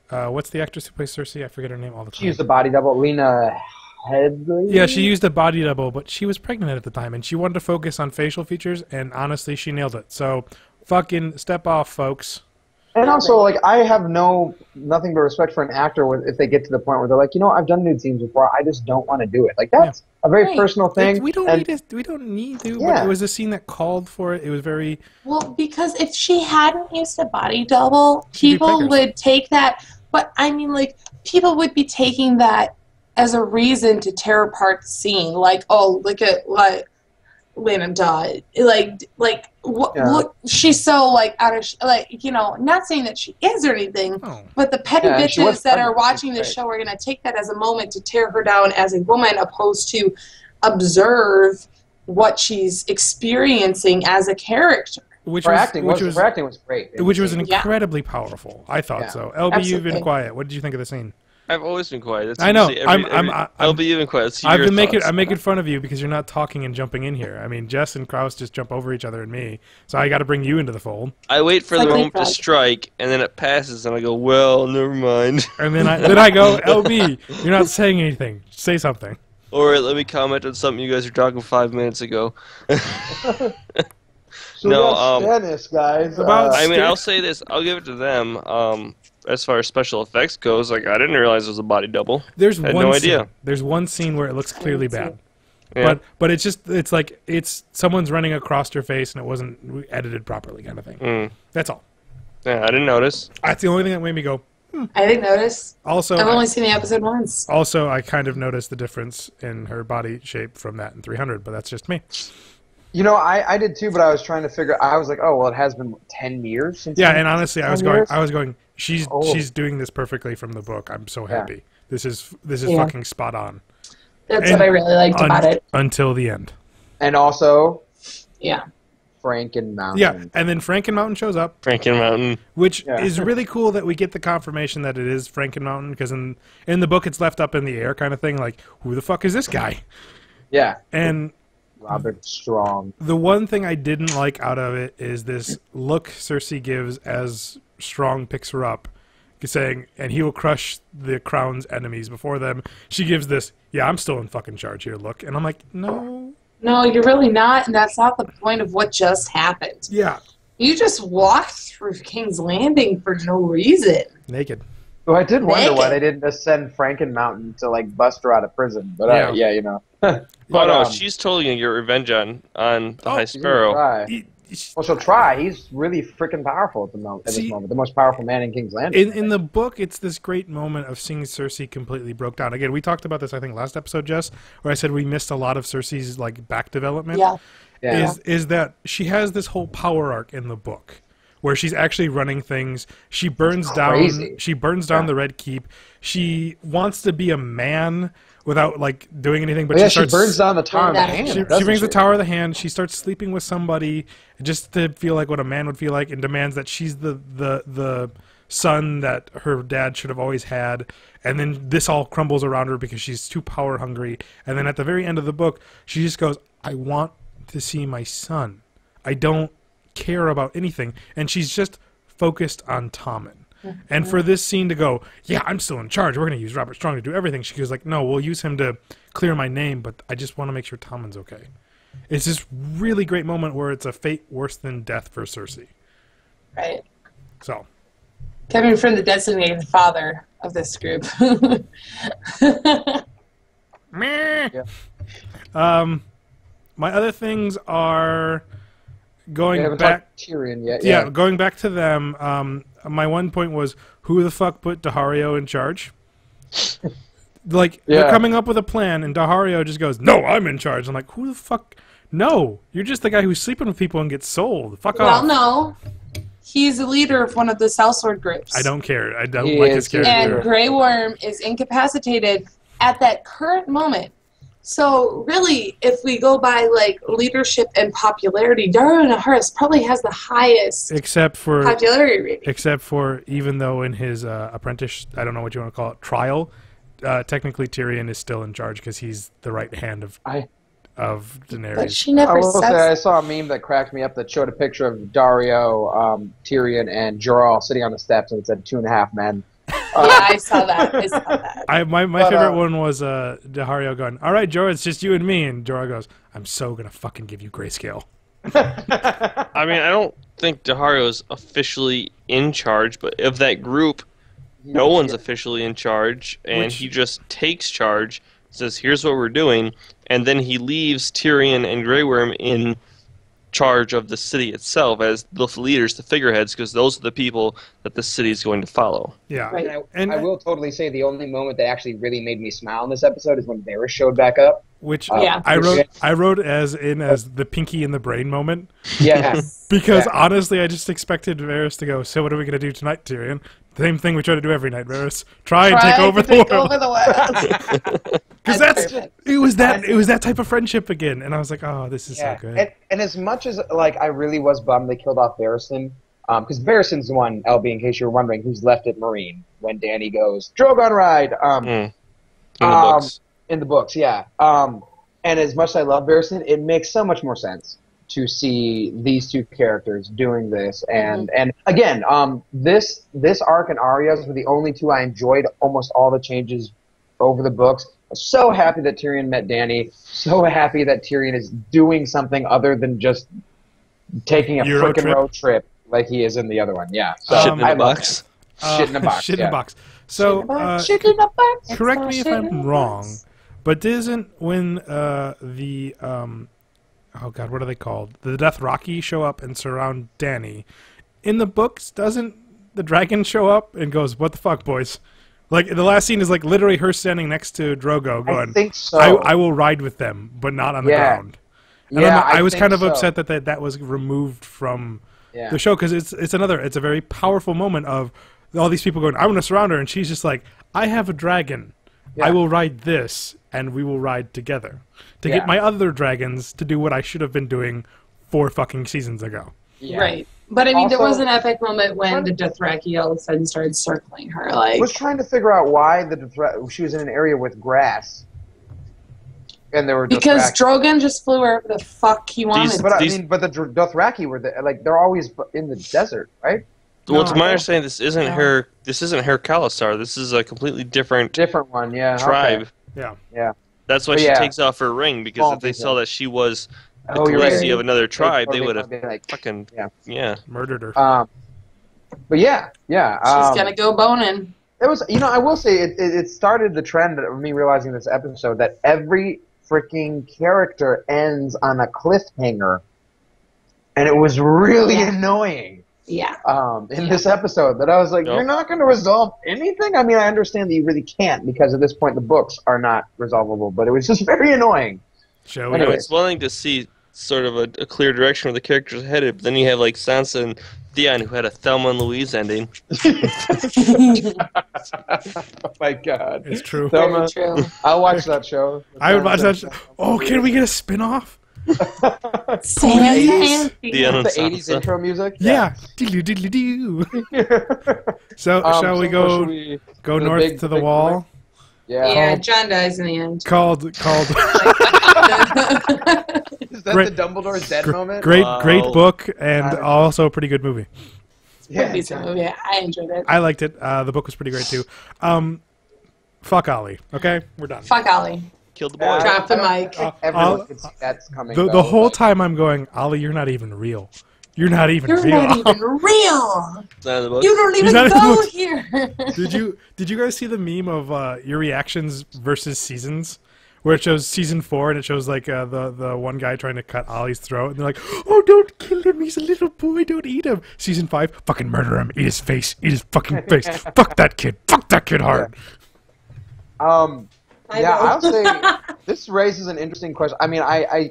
what's the actress who plays Cersei? I forget her name all the time. She used a body double, Lena Headey? Yeah, she used a body double, but she was pregnant at the time, and she wanted to focus on facial features, and honestly, she nailed it. So, fucking step off, folks. And also, I have nothing but respect for an actor if they get to the point where they're like, I've done nude scenes before, I just don't want to do it. That's a very personal thing. We don't need to. But it was a scene that called for it. It was very... Well, because if she hadn't used a body double, people would take that... But, I mean, people would be taking that as a reason to tear apart the scene. Look at women die. Look, she's so out of not saying that she is or anything, but the petty bitches that are watching this show are going to take that as a moment to tear her down as a woman, opposed to observe what she's experiencing as a character. Her acting was great. Which was incredibly powerful. I thought so. LB, you've been quiet. What did you think of the scene? I've always been quiet. I know. LB, you've been quiet. I'm making fun of you because you're not talking and jumping in here. I mean, Jess and Kraus just jump over each other and me, so I got to bring you into the fold. I wait for the moment to strike, and then it passes, and I go, well, never mind. And then I go, LB, you're not saying anything. Say something. Or let me comment on something you guys were talking 5 minutes ago. Stannis, guys. I'll say this. I'll give it to them. As far as special effects goes, I didn't realize it was a body double. I had no idea. There's one scene where it looks clearly bad. Yeah. But it's someone's running across her face and it wasn't edited properly, kind of thing. That's all. Yeah, I didn't notice. That's the only thing that made me go, I didn't notice. Also, I've only seen the episode once. Also, I kind of noticed the difference in her body shape from that in 300, but that's just me. I did too, but I was trying to figure. I was like, oh well, it has been 10 years since. Yeah, and honestly, I was going. She's doing this perfectly from the book. I'm so happy. This is fucking spot on. That's what I really liked about it. Until the end. And also, Franken Mountain. Yeah, and then Franken Mountain shows up. Franken Mountain. Which is really cool that we get the confirmation that it is Franken Mountain, because in the book it's left up in the air kind of thing, like, who the fuck is this guy? Yeah. And Robert Strong. The one thing I didn't like out of it is this look Cersei gives as Strong picks her up, saying, and he will crush the crown's enemies before them. She gives this, yeah, I'm still in fucking charge here, look. And I'm like, no. No, you're really not, and that's not the point of what just happened. Yeah. You just walked through King's Landing for no reason. Naked. Well, I did wonder why they didn't just send Franken Mountain to like bust her out of prison. But Yeah. you know. But she's totally gonna get revenge on the High Sparrow. Well, she'll try. He's really freaking powerful at this moment. The most powerful man in King's Landing. In the book, it's this great moment of seeing Cersei completely broke down. Again, we talked about this, I think, last episode, Jess, where I said we missed a lot of Cersei's like back development. Yeah. Is that she has this whole power arc in the book where she's actually running things. She burns down the Red Keep. She wants to be a man without like doing anything, but she burns down the Tower of the Hand. She brings the Tower of the Hand. She starts sleeping with somebody just to feel like what a man would feel like, and demands that she's the son that her dad should have always had. And then this all crumbles around her because she's too power hungry. And then at the very end of the book, she just goes, I want to see my son. I don't care about anything. And she's just focused on Tommen. And for this scene to go, yeah, I'm still in charge. We're going to use Robert Strong to do everything. She goes like, no, we'll use him to clear my name, but I just want to make sure Tommen's okay. It's this really great moment where it's a fate worse than death for Cersei. Right. So. Coming from the designated father of this group. Meh. Yeah. My other things are going back. Tyrion yet? Yeah, going back to them. My one point was, who the fuck put Dahario in charge? Like, they're coming up with a plan, and Dahario just goes, no, I'm in charge. I'm like, who the fuck? No, you're just the guy who's sleeping with people and gets sold. Fuck off. Well, no. He's the leader of one of the Sellsword groups. I don't care. I don't like his character. And Grey Worm is incapacitated at that current moment. So really, if we go by like leadership and popularity, Daario Naharis probably has the highest popularity rating. Except for, even though in his apprentice, I don't know what you want to call it, trial, technically Tyrion is still in charge because he's the right hand of Daenerys. But she never says. I saw a meme that cracked me up that showed a picture of Daario, Tyrion, and Jorah sitting on the steps, and it said 2.5 men. Yeah, I saw that. My favorite one was Dahario going, all right, Jorah, it's just you and me. And Jorah goes, I'm so going to fucking give you grayscale. I mean, I don't think Dahario's officially in charge, but of that group, no one's officially in charge, and he just takes charge, says, here's what we're doing, and then he leaves Tyrion and Grey Worm in charge of the city itself as the leaders, the figureheads, because those are the people that the city is going to follow. Yeah. Right. And I will totally say the only moment that actually really made me smile in this episode is when Varys showed back up. Which I wrote as the Pinky in the Brain moment. Yeah. Because honestly, I just expected Varys to go, so what are we going to do tonight, Tyrion? Same thing we try to do every night, Varys. Try and take over the world. Because it was that type of friendship again, and I was like, oh, this is so good. And as much as like I really was bummed they killed off Barristan, because Barristan's the one, LB, in case you were wondering, who's left at Marine when Dany goes Drogon ride. In the books. In the books, yeah. And as much as I love Barristan, it makes so much more sense to see these two characters doing this, and again, this arc and Arya's were the only two I enjoyed almost all the changes over the books. I'm so happy that Tyrion met Dany. So happy that Tyrion is doing something other than just taking a freaking road trip like he is in the other one. Yeah, so, shit in a box. Shit in a box. Shit in a box. So correct me if I'm wrong, but isn't when the oh god, what are they called? The Dothraki show up and surround Dany. In the books, doesn't the dragon show up and goes, "What the fuck, boys?" Like the last scene is like literally her standing next to Drogo, going, I think so. I will ride with them, but not on the ground. And I was kind of upset that was removed from the show because it's a very powerful moment of all these people going, I want to surround her, and she's just like, I have a dragon. Yeah. I will ride this, and we will ride together to get my other dragons to do what I should have been doing 4 fucking seasons ago. Yeah. Right. But I mean, there was an epic moment when the Dothraki all of a sudden started circling her. Like, I was trying to figure out why she was in an area with grass, and there were because Drogon just flew wherever the fuck he wanted. But the Dothraki were they're always in the desert, right? Well, to my understanding, this isn't her. This isn't her Khalasar. This is a completely different one. Yeah. tribe. Okay. Yeah. Yeah. That's why she takes off her ring, because if they saw that she was a Khaleesi of another tribe, they would have fucking murdered her. But yeah. She's gonna go boning. It was, I will say, it started the trend of me realizing this episode that every freaking character ends on a cliffhanger, and it was really annoying. Yeah. In this episode, that I was like, you're not going to resolve anything? I mean, I understand that you really can't, because at this point the books are not resolvable, but it was just very annoying. Anyway, it's one thing to see sort of a clear direction where the characters are headed, but then you have like Sansa and Theon, who had a Thelma and Louise ending. Oh my God. It's true. Thelma, I'll watch that show. I would watch that show. Oh, can we get a spin-off? Sam and the 80s intro music? Yeah. Diddly-diddly-doo. So, shall we go north to the wall? Yeah. John dies in the end. Called. Is that the Dumbledore's dead moment? Great book, and also a pretty good movie. Yeah, I enjoyed it. I liked it. The book was pretty great too. Fuck Ollie. Okay, we're done. Fuck Ollie. Killed the boy. Drop the mic. Everyone can see that's coming. The whole time I'm going, Ollie, you're not even real. You're not even real. You're not even real. You don't even go here. Did you guys see the meme of your reactions versus seasons? Where it shows season 4 and it shows like the one guy trying to cut Ollie's throat, and they're like, "Oh, don't kill him! He's a little boy. Don't eat him." Season 5, fucking murder him. Eat his face. Eat his fucking face. Fuck that kid. Fuck that kid hard. I'll say this raises an interesting question. I mean, I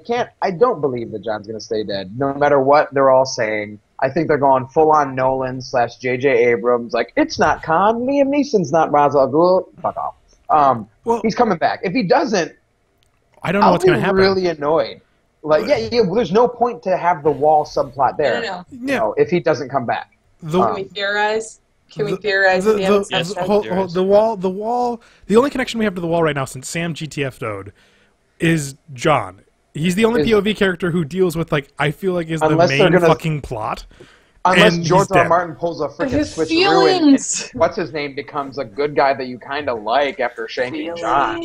don't believe that John's gonna stay dead, no matter what they're all saying. I think they're going full on Nolan / J.J. Abrams. Like, it's not Khan. Liam Neeson's not Ra's al Ghul. Fuck off. Well, he's coming back. If he doesn't, I don't know what's going to happen. I'll be really annoyed. Like, there's no point to have the wall subplot there. No. If he doesn't come back. Can we theorize? The wall. The only connection we have to the wall right now, since Sam GTF'd, is John. He's the only POV character who deals with, like, I feel like is the main fucking plot. Unless George R. R. Martin pulls a freaking switcheroo and what's his name becomes a good guy that you kind of like after shanking John.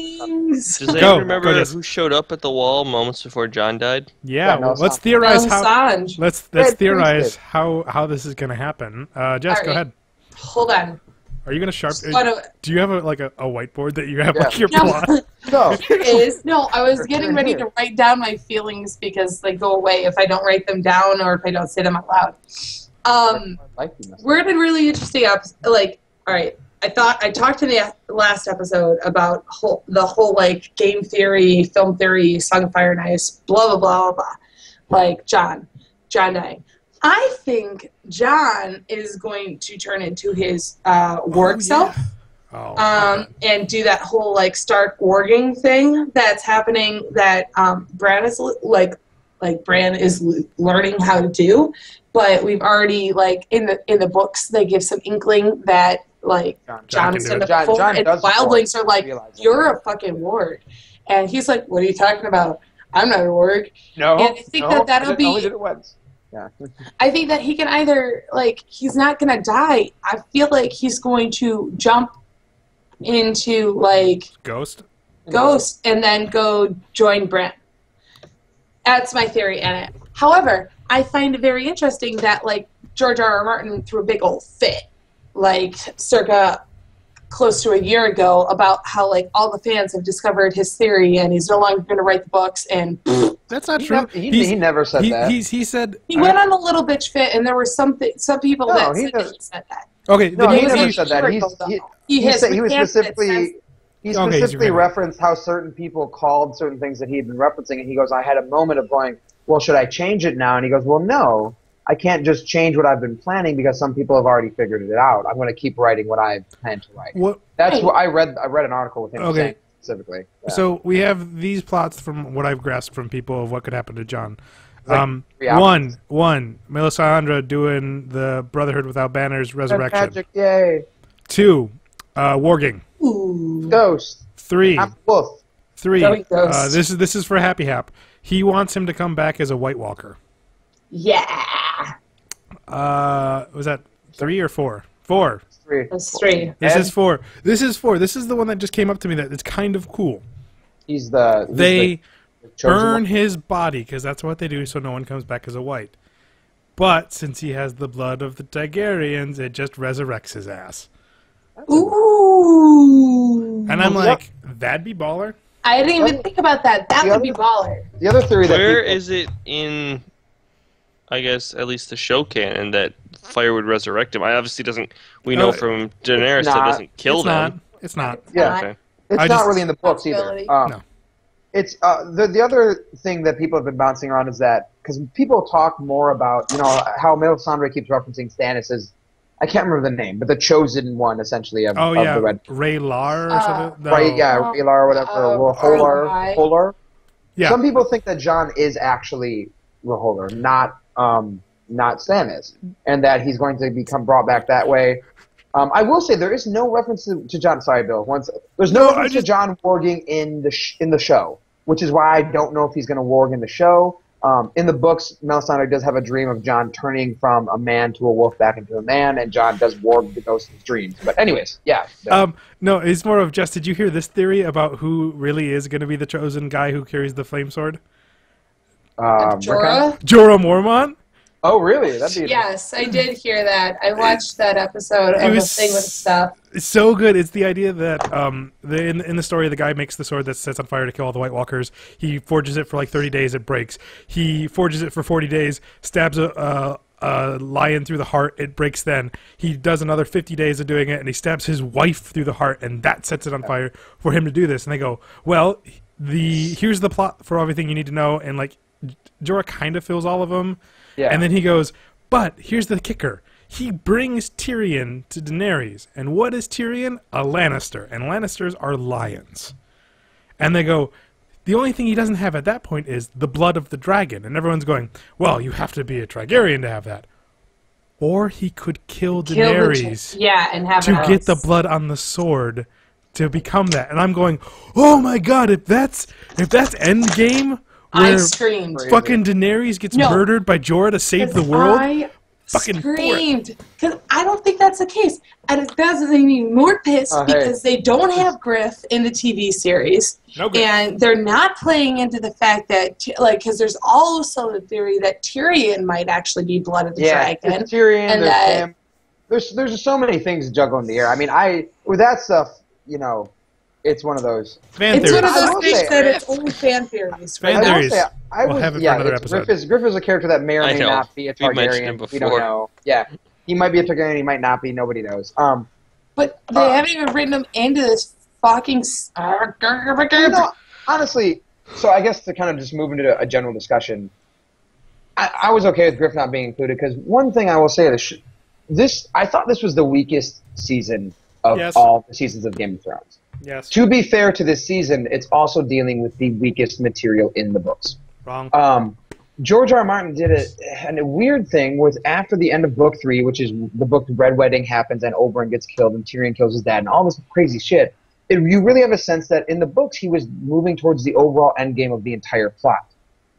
Does anyone remember who showed up at the wall moments before John died? Yeah, let's theorize how. Let's theorize how this is going to happen. Jess, go ahead. Hold on. Are you going to do you have a whiteboard that you have like your plot? No. Here it is. No, I was getting ready to write down my feelings because they go away if I don't write them down or if I don't say them out loud. We're in a really interesting episode. Like, all right, I talked in the last episode about the whole like game theory, film theory, Song of Fire and Ice, blah blah blah blah blah. Like John dying. I think John is going to turn into his warg self. And do that whole like Stark warging thing that's happening that Bran is Bran is learning how to do. But we've already, like, in the books, they give some inkling that, like, John's done it before, and wildlings are like, you're a fucking warg. And he's like, what are you talking about? I'm not a warg. No, and I think that'll be... Only did it once. Yeah. I think that he can either, like, he's not going to die. I feel like he's going to jump into, like... Ghost, and then go join Bran. That's my theory in it. However... I find it very interesting that, like, George R. R. Martin threw a big old fit, like, circa close to a year ago about how, like, all the fans have discovered his theory and he's no longer going to write the books, and... That's not true. He never said that. He said... He went on a little bitch fit, and there were some people that said that he said that. Okay, no, he never said that. He specifically referenced how certain people called certain things that he had been referencing, and he goes, I had a moment of going... well, should I change it now? And he goes, well, no, I can't just change what I've been planning because some people have already figured it out. I'm going to keep writing what I plan to write. That's what I read an article with him saying specifically. Yeah. So we have these plots from what I've grasped from people of what could happen to John. One, Melisandre doing the Brotherhood Without Banners resurrection. Magic, yay. 2, warging. Ooh. Ghost. 3. Wolf. 3. This is for Happy Hap. He wants him to come back as a White Walker. Yeah. Was that 3 or 4? 4. That's 3. This is 4. This is 4. This is the one that just came up to me that it's kind of cool. They burn his body because that's what they do, so no one comes back as a white. But since he has the blood of the Targaryens, it just resurrects his ass. Ooh. And I'm like, that'd be baller. I didn't even think about that. That would be baller. The other theory that Where is it in, I guess, at least the show canon that fire would resurrect him? I obviously doesn't. We know from Daenerys that doesn't kill them. It's not. Yeah. Okay. It's not really in the books either. No. It's the other thing that people have been bouncing around is that because people talk more about how Melisandre keeps referencing Stannis as I can't remember the name, but the chosen one essentially of the Red. Raylar or something. No. Right? Yeah, Raylar or whatever. Or Holar. Yeah. Some people think that Jon is actually R'hllor, not Stannis, and that he's going to become brought back that way. I will say there is no reference to Jon. Sorry, Bill. There's no reference to Jon warging in the show, which is why I don't know if he's going to warg in the show. In the books, Melisandre does have a dream of Jon turning from a man to a wolf back into a man, and Jon does warg the ghost of his dreams. But anyways, yeah. No, it's more of just, did you hear this theory about who really is going to be the chosen guy who carries the flame sword? Jorah? Jorah Mormont? Oh, really? That'd be Yes, I did hear that. I watched that episode of the thing with stuff. It's so good. It's the idea that in the story, the guy makes the sword that sets on fire to kill all the White Walkers. He forges it for like 30 days. It breaks. He forges it for 40 days, stabs a lion through the heart. It breaks then. He does another 50 days of doing it, and he stabs his wife through the heart, and that sets it on fire for him to do this. And they go, well, here's the plot for everything you need to know. And like Jorah kind of fills all of them. Yeah. And then he goes, but here's the kicker. He brings Tyrion to Daenerys. And what is Tyrion? A Lannister. And Lannisters are lions. And they go, the only thing he doesn't have at that point is the blood of the dragon. And everyone's going, well, you have to be a Targaryen to have that. Or he could kill Daenerys and have to get the blood on the sword to become that. And I'm going, oh my god, if that's Endgame... I screamed. Fucking Daenerys gets murdered by Jorah to save the world. I screamed because I don't think that's the case, and it doesn't make me more pissed because they don't have Griff in the TV series, and they're not playing into the fact that because there's also the theory that Tyrion might actually be blood of the dragon. Tyrion, and that there's just so many things to juggle in the air. I mean, with that stuff, it's one of those fan theories. It's one of those things that it's only fan theories. Fan theories. We'll have it for another episode. Griff is a character that may or may not be a Targaryen. We don't know. Yeah, he might be a Targaryen. He might not be. Nobody knows. But they haven't even written him into this fucking. Honestly, so I guess to kind of just move into a general discussion, I was okay with Griff not being included because one thing I will say is I thought this was the weakest season of all the seasons of Game of Thrones. Yes. To be fair to this season, it's also dealing with the weakest material in the books. Wrong. George R. R. Martin did a weird thing was after the end of Book 3, which is the book Red Wedding happens and Oberyn gets killed and Tyrion kills his dad and all this crazy shit, you really have a sense that in the books he was moving towards the overall endgame of the entire plot.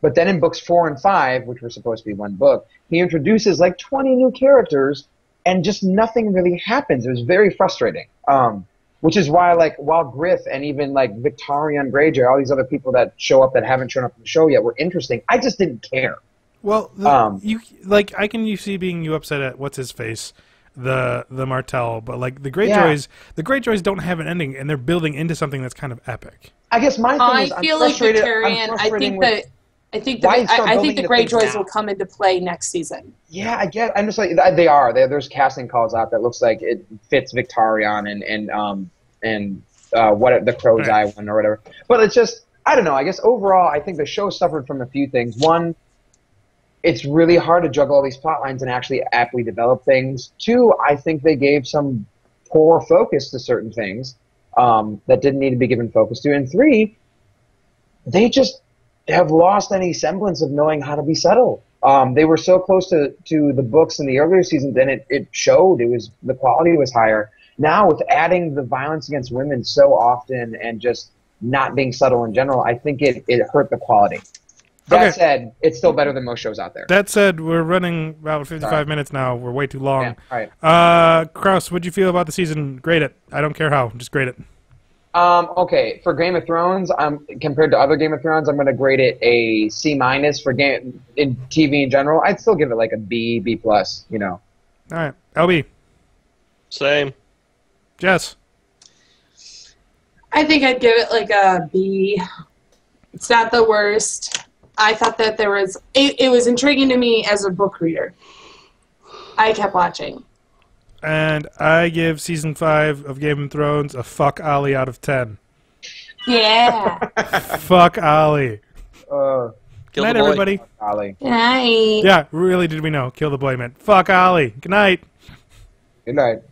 But then in books 4 and 5, which were supposed to be one book, he introduces like 20 new characters and just nothing really happens. It was very frustrating. Which is why, while Griff and even, Victarion Greyjoy, all these other people that show up that haven't shown up in the show yet were interesting, I just didn't care. Well, I can see being you upset at what's-his-face, the Martell, but, the Greyjoys don't have an ending, and they're building into something that's kind of epic. I guess my thing is I feel like Victarion, I think the Greyjoys will come into play next season. Yeah, I get. I'm just they are. There's casting calls out that looks like it fits Victarion and what the Crow's Eye one or whatever. But it's just I don't know. I guess overall, I think the show suffered from a few things. One, it's really hard to juggle all these plot lines and actually aptly develop things. Two, I think they gave some poor focus to certain things that didn't need to be given focus to. And three, they just have lost any semblance of knowing how to be subtle. They were so close to the books in the earlier seasons, and it showed. The quality was higher. Now, with adding the violence against women so often and just not being subtle in general, I think it hurt the quality. That said, it's still better than most shows out there. That said, we're running about 55 minutes now. We're way too long. Yeah, all right. Kraus, what'd you feel about the season? Grade it. I don't care how. Just grade it. Okay, for Game of Thrones, compared to other Game of Thrones, I'm going to grade it a C- for in TV in general. I'd still give it like a B, B+, you know. All right. LB. Same. Jess. I think I'd give it like a B. It's not the worst. I thought that there was... It was intriguing to me as a book reader. I kept watching. And I give season 5 of Game of Thrones a fuck Ollie out of 10. Yeah. Fuck Ollie. Good night, everybody. Ollie. Good night. Yeah, really did we know. Kill the boy meant fuck Ollie. Good night. Good night.